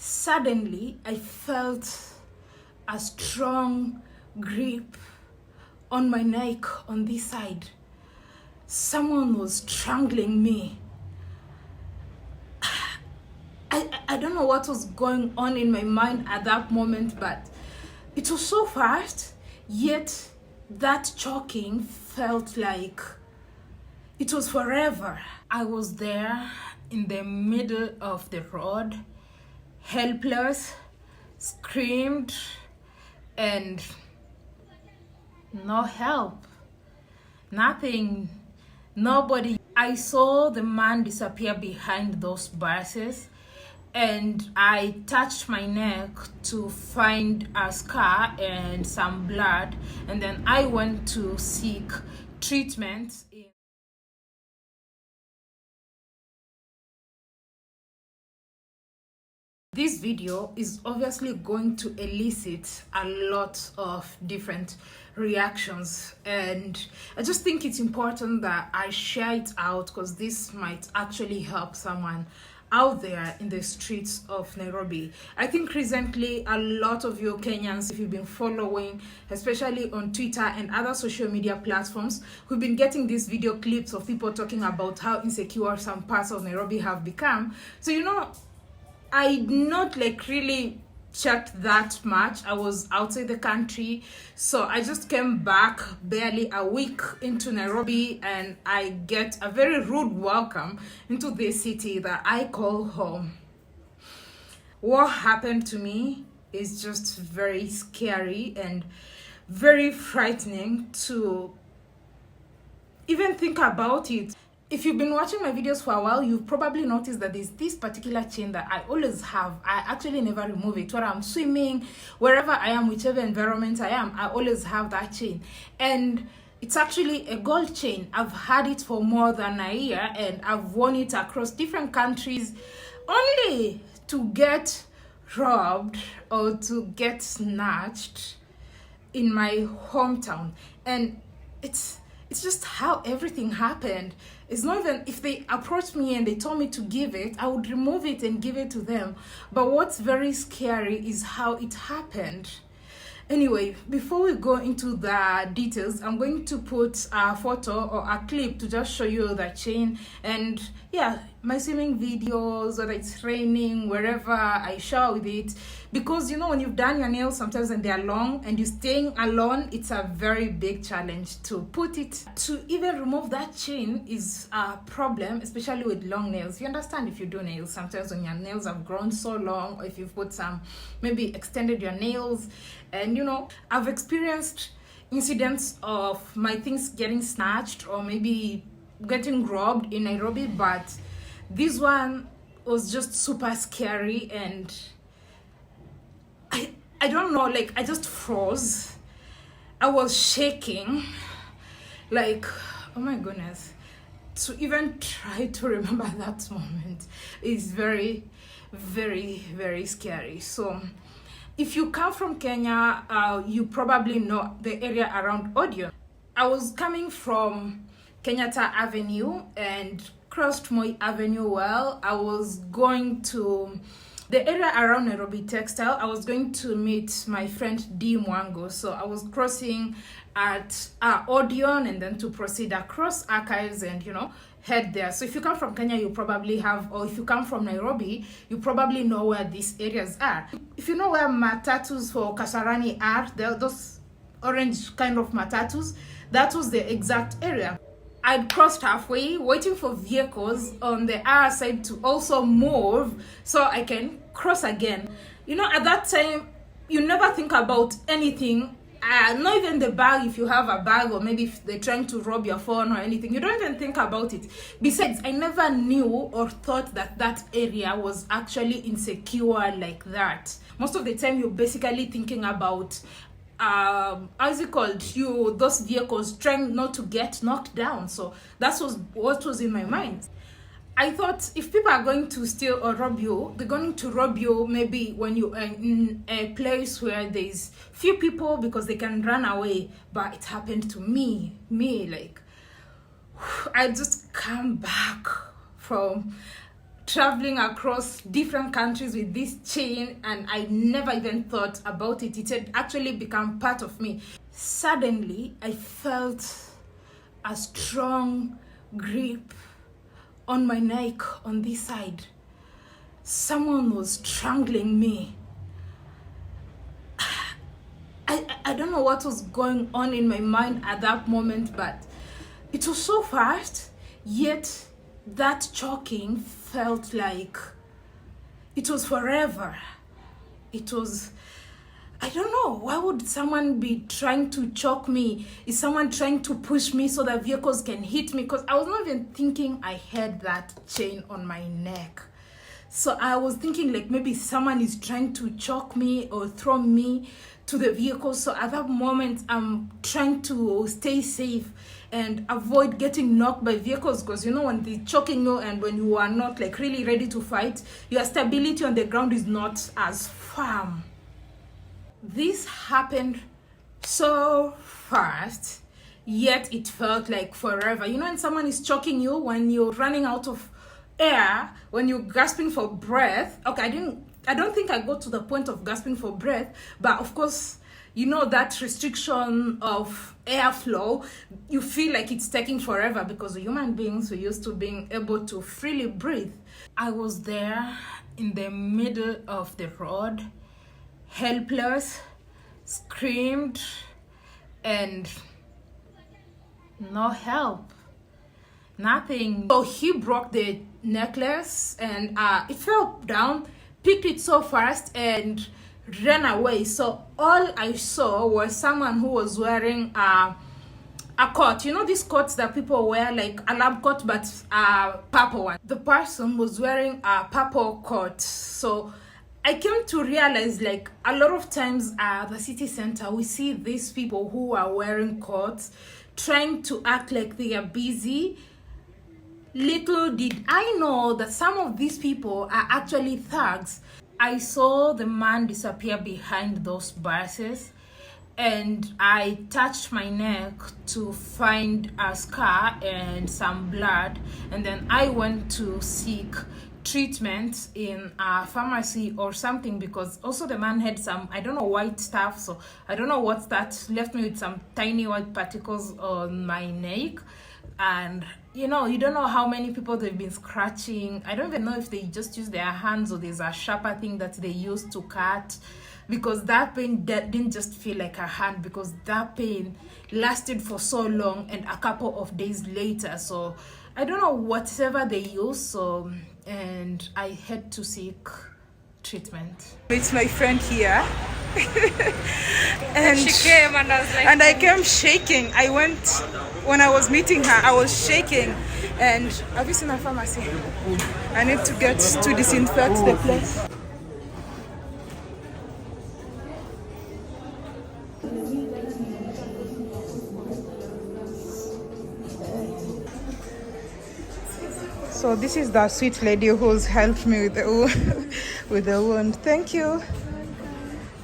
Suddenly, I felt a strong grip on my neck on this side. Someone was strangling me. I don't know what was going on in my mind at that moment, but it was so fast, yet that choking felt like it was forever. I was there in the middle of the road, helpless, screamed, and no help, nothing, nobody. I saw the man disappear behind those buses, and I touched my neck to find a scar and some blood, and then I went to seek treatment. This video is obviously going to elicit a lot of different reactions, and I just think it's important that I share it out because this might actually help someone out there in the streets of Nairobi. I think recently a lot of you Kenyans, if you've been following, especially on Twitter and other social media platforms, we've been getting these video clips of people talking about how insecure some parts of Nairobi have become. So I not like really checked that much. I was outside the country, so I just came back barely a week into Nairobi, and I get a very rude welcome into this city that I call home. What happened to me is just very scary and very frightening to even think about it. If you've been watching my videos for a while, you've probably noticed that there's this particular chain that I always have. I actually never remove it. Whether I'm swimming, wherever I am, whichever environment I am, I always have that chain. And it's actually a gold chain. I've had it for more than a year, and I've worn it across different countries only to get robbed or to get snatched in my hometown. And it's just how everything happened. It's not even, if they approached me and they told me to give it, I would remove it and give it to them. But what's very scary is how it happened. Anyway, before we go into the details, I'm going to put a photo or a clip to just show you the chain, and yeah, my swimming videos, whether it's raining, wherever I shower with it, because when you've done your nails sometimes and they're long and you're staying alone, it's a very big challenge to put it. To even remove that chain is a problem, especially with long nails. You understand, if you do nails, sometimes when your nails have grown so long, or if you've put maybe extended your nails, and I've experienced incidents of my things getting snatched or maybe getting robbed in Nairobi, but this one was just super scary, and I don't know, like I just froze. I was shaking, like, oh my goodness. To even try to remember that moment is very, very, very scary. So if you come from Kenya, you probably know the area around Odeon. I was coming from Kenyatta Avenue and crossed Moi Avenue. Well, I was going to the area around Nairobi Textile. I was going to meet my friend D Mwango. So I was crossing at Odeon and then to proceed across Archives and head there. So if you come from Kenya, you probably have, or if you come from Nairobi, you probably know where these areas are. If you know where matatus for Kasarani are, those orange kind of matatus, that was the exact area. I'd crossed halfway, waiting for vehicles on the other side to also move so I can cross again. At that time, you never think about anything. Not even the bag, if you have a bag, or maybe if they're trying to rob your phone or anything, you don't even think about it. Besides, I never knew or thought that that area was actually insecure like that. Most of the time, you're basically thinking about those vehicles trying not to get knocked down. So that was what was in my mind. I thought if people are going to steal or rob you, they're going to rob you maybe when you are in a place where there's few people because they can run away. But it happened to me, like I just come back from traveling across different countries with this chain, and I never even thought about it. It had actually become part of me. Suddenly, I felt a strong grip on my neck on this side. Someone was strangling me. I don't know what was going on in my mind at that moment, but it was so fast, yet that choking felt like it was forever. It was, I don't know, why would someone be trying to choke me? Is someone trying to push me so that vehicles can hit me? Because I was not even thinking I had that chain on my neck. So I was thinking like maybe someone is trying to choke me or throw me to the vehicle. So at that moment, I'm trying to stay safe and avoid getting knocked by vehicles, because you know when they're choking you and when you are not like really ready to fight, your stability on the ground is not as firm. This happened so fast, yet it felt like forever. You know when someone is choking you, when you're running out of air, when you're gasping for breath. Okay, I don't think I got to the point of gasping for breath, but of course, you know that restriction of airflow, you feel like it's taking forever, because human beings, we're used to being able to freely breathe. I was there in the middle of the road, helpless, screamed, and no help, nothing. So he broke the necklace and it fell down, picked it so fast and ran away. So all I saw was someone who was wearing a coat. You know these coats that people wear, like a lab coat, but a purple one. The person was wearing a purple coat. So I came to realize, like, a lot of times at the city center, we see these people who are wearing coats, trying to act like they are busy. Little did I know that some of these people are actually thugs. I saw the man disappear behind those buses, and I touched my neck to find a scar and some blood, and then I went to seek treatment in a pharmacy or something, because also the man had some, I don't know, white stuff, so I don't know what's that, left me with some tiny white particles on my neck. And you know, you don't know how many people they've been scratching. I don't even know if they just use their hands or there's a sharper thing that they use to cut, because that pain didn't just feel like a hand, because that pain lasted for so long and a couple of days later. So I don't know whatever they use. So, and I had to seek treatment. It's my friend here. and she came and I was like, and I came shaking. When I was meeting her, I was shaking. And have you seen a pharmacy? I need to get to disinfect the place. So this is the sweet lady who's helped me with the wound. Thank you.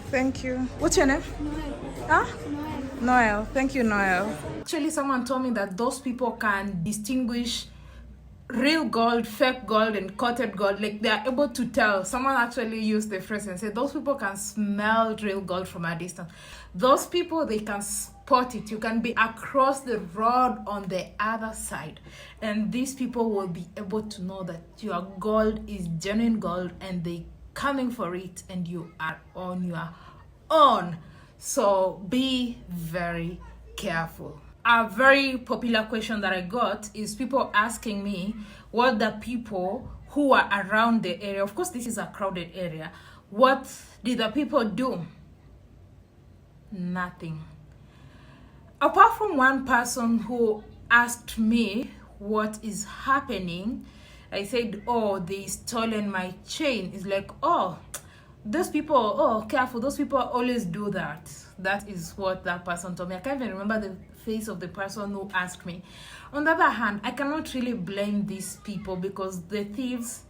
Thank you. What's your name? Noel. Huh? Noel. Noel. Thank you, Noel. Actually, someone told me that those people can distinguish real gold, fake gold, and coated gold. Like, they are able to tell. Someone actually used the phrase and said those people can smell real gold from a distance. Those people, they can spot it. You can be across the road on the other side, and these people will be able to know that your gold is genuine gold, and they coming for it, and you are on your own. So be very careful. A very popular question that I got is people asking me what the people who are around the area, of course this is a crowded area, what did the people do? Nothing. Apart from one person who asked me what is happening, I said, oh, they stolen my chain. It's like, oh, those people, oh, careful, those people always do that. That is what that person told me. I can't even remember the face of the person who asked me. On the other hand, I cannot really blame these people, because the thieves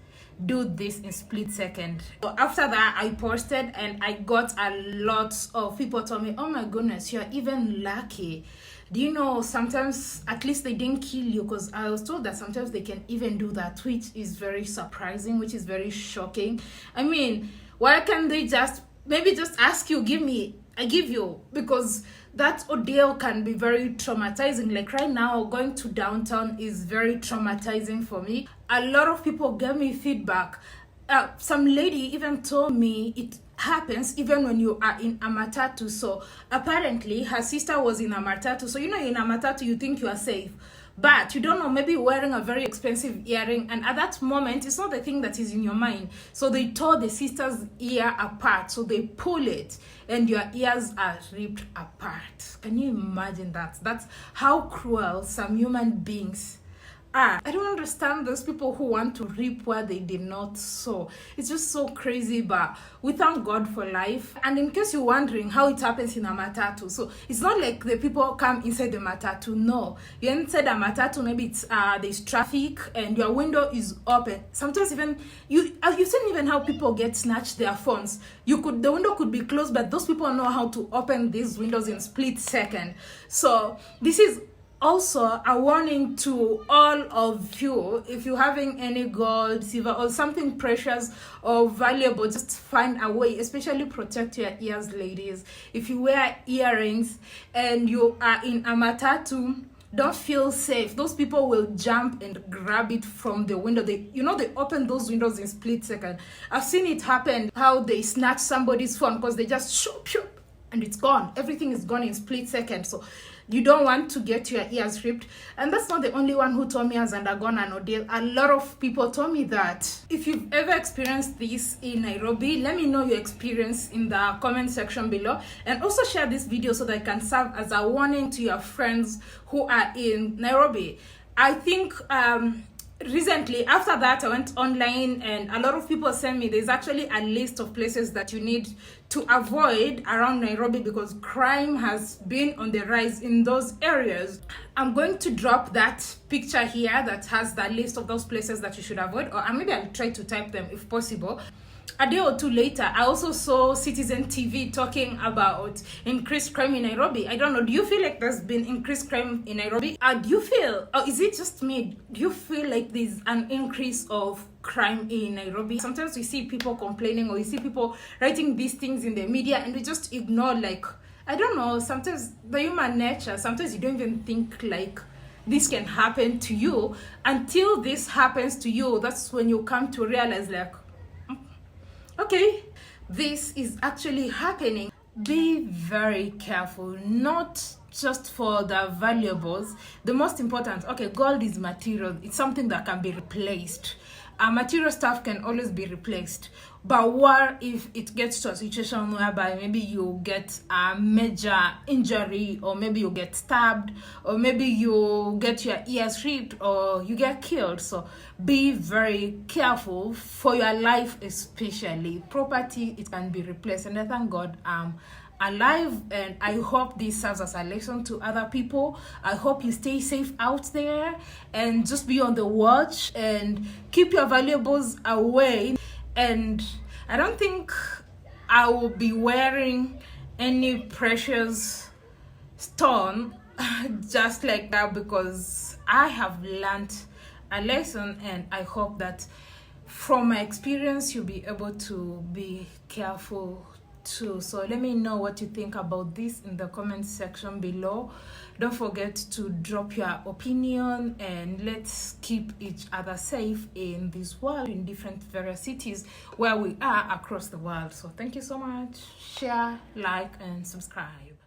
do this in split second. So after that, I posted and I got a lot of people told me, oh my goodness, you're even lucky Do you know sometimes at least they didn't kill you? Because I was told that sometimes they can even do that, which is very surprising, which is very shocking. I mean, why can't they just maybe just ask you, I give you? Because that ordeal can be very traumatizing. Like right now, going to downtown is very traumatizing for me. A lot of people gave me feedback. Some lady even told me it happens even when you are in a matatu. So apparently her sister was in a matatu. So in a matatu you think you are safe, but you don't know, maybe wearing a very expensive earring, and at that moment it's not the thing that is in your mind. So they tore the sister's ear apart, so they pull it and your ears are ripped apart. Can you imagine that? That's how cruel some human beings are. I don't understand those people who want to reap where they did not sow. It's just so crazy, but we thank God for life. And in case you're wondering how it happens in a matatu, so it's not like the people come inside the matatu. No, you're inside a matatu, maybe it's there's traffic and your window is open. Sometimes even you've seen even how people get snatched their phones. The window could be closed, but those people know how to open these windows in split second. So this is also a warning to all of you. If you're having any gold, silver, or something precious or valuable, just find a way. Especially protect your ears, ladies. If you wear earrings and you are in a matatu, don't feel safe. Those people will jump and grab it from the window. They open those windows in split second. I've seen it happen, how they snatch somebody's phone because they just shoop and it's gone. Everything is gone in split second. So you don't want to get your ears ripped. And that's not the only one who told me has undergone an ordeal. A lot of people told me that. If you've ever experienced this in Nairobi, let me know your experience in the comment section below. And also share this video so that it can serve as a warning to your friends who are in Nairobi. I think recently after that I went online and a lot of people sent me, there's actually a list of places that you need to avoid around Nairobi because crime has been on the rise in those areas. I'm going to drop that picture here that has the list of those places that you should avoid, or maybe I'll try to type them if possible. A day or two later, I also saw Citizen TV talking about increased crime in Nairobi. I don't know, do you feel like there's been increased crime in Nairobi? Do you feel, or is it just me? Do you feel like there's an increase of crime in Nairobi? Sometimes we see people complaining or we see people writing these things in the media and we just ignore, like, I don't know, sometimes the human nature, sometimes you don't even think like this can happen to you. Until this happens to you, that's when you come to realize like, okay, this is actually happening. Be very careful, not just for the valuables. The most important, okay, gold is material. It's something that can be replaced. Material stuff can always be replaced. But what if it gets to a situation whereby maybe you get a major injury, or maybe you get stabbed, or maybe you get your ears ripped, or you get killed? So be very careful for your life, especially. Property, it can be replaced. And I thank God alive, and I hope this serves as a lesson to other people. I hope you stay safe out there and just be on the watch and keep your valuables away. And I don't think I will be wearing any precious stone just like that, because I have learned a lesson, and I hope that from my experience you'll be able to be careful too. So let me know what you think about this in the comment section below. Don't forget to drop your opinion, and let's keep each other safe in this world, in different various cities where we are across the world. So thank you so much. Share, like, and subscribe.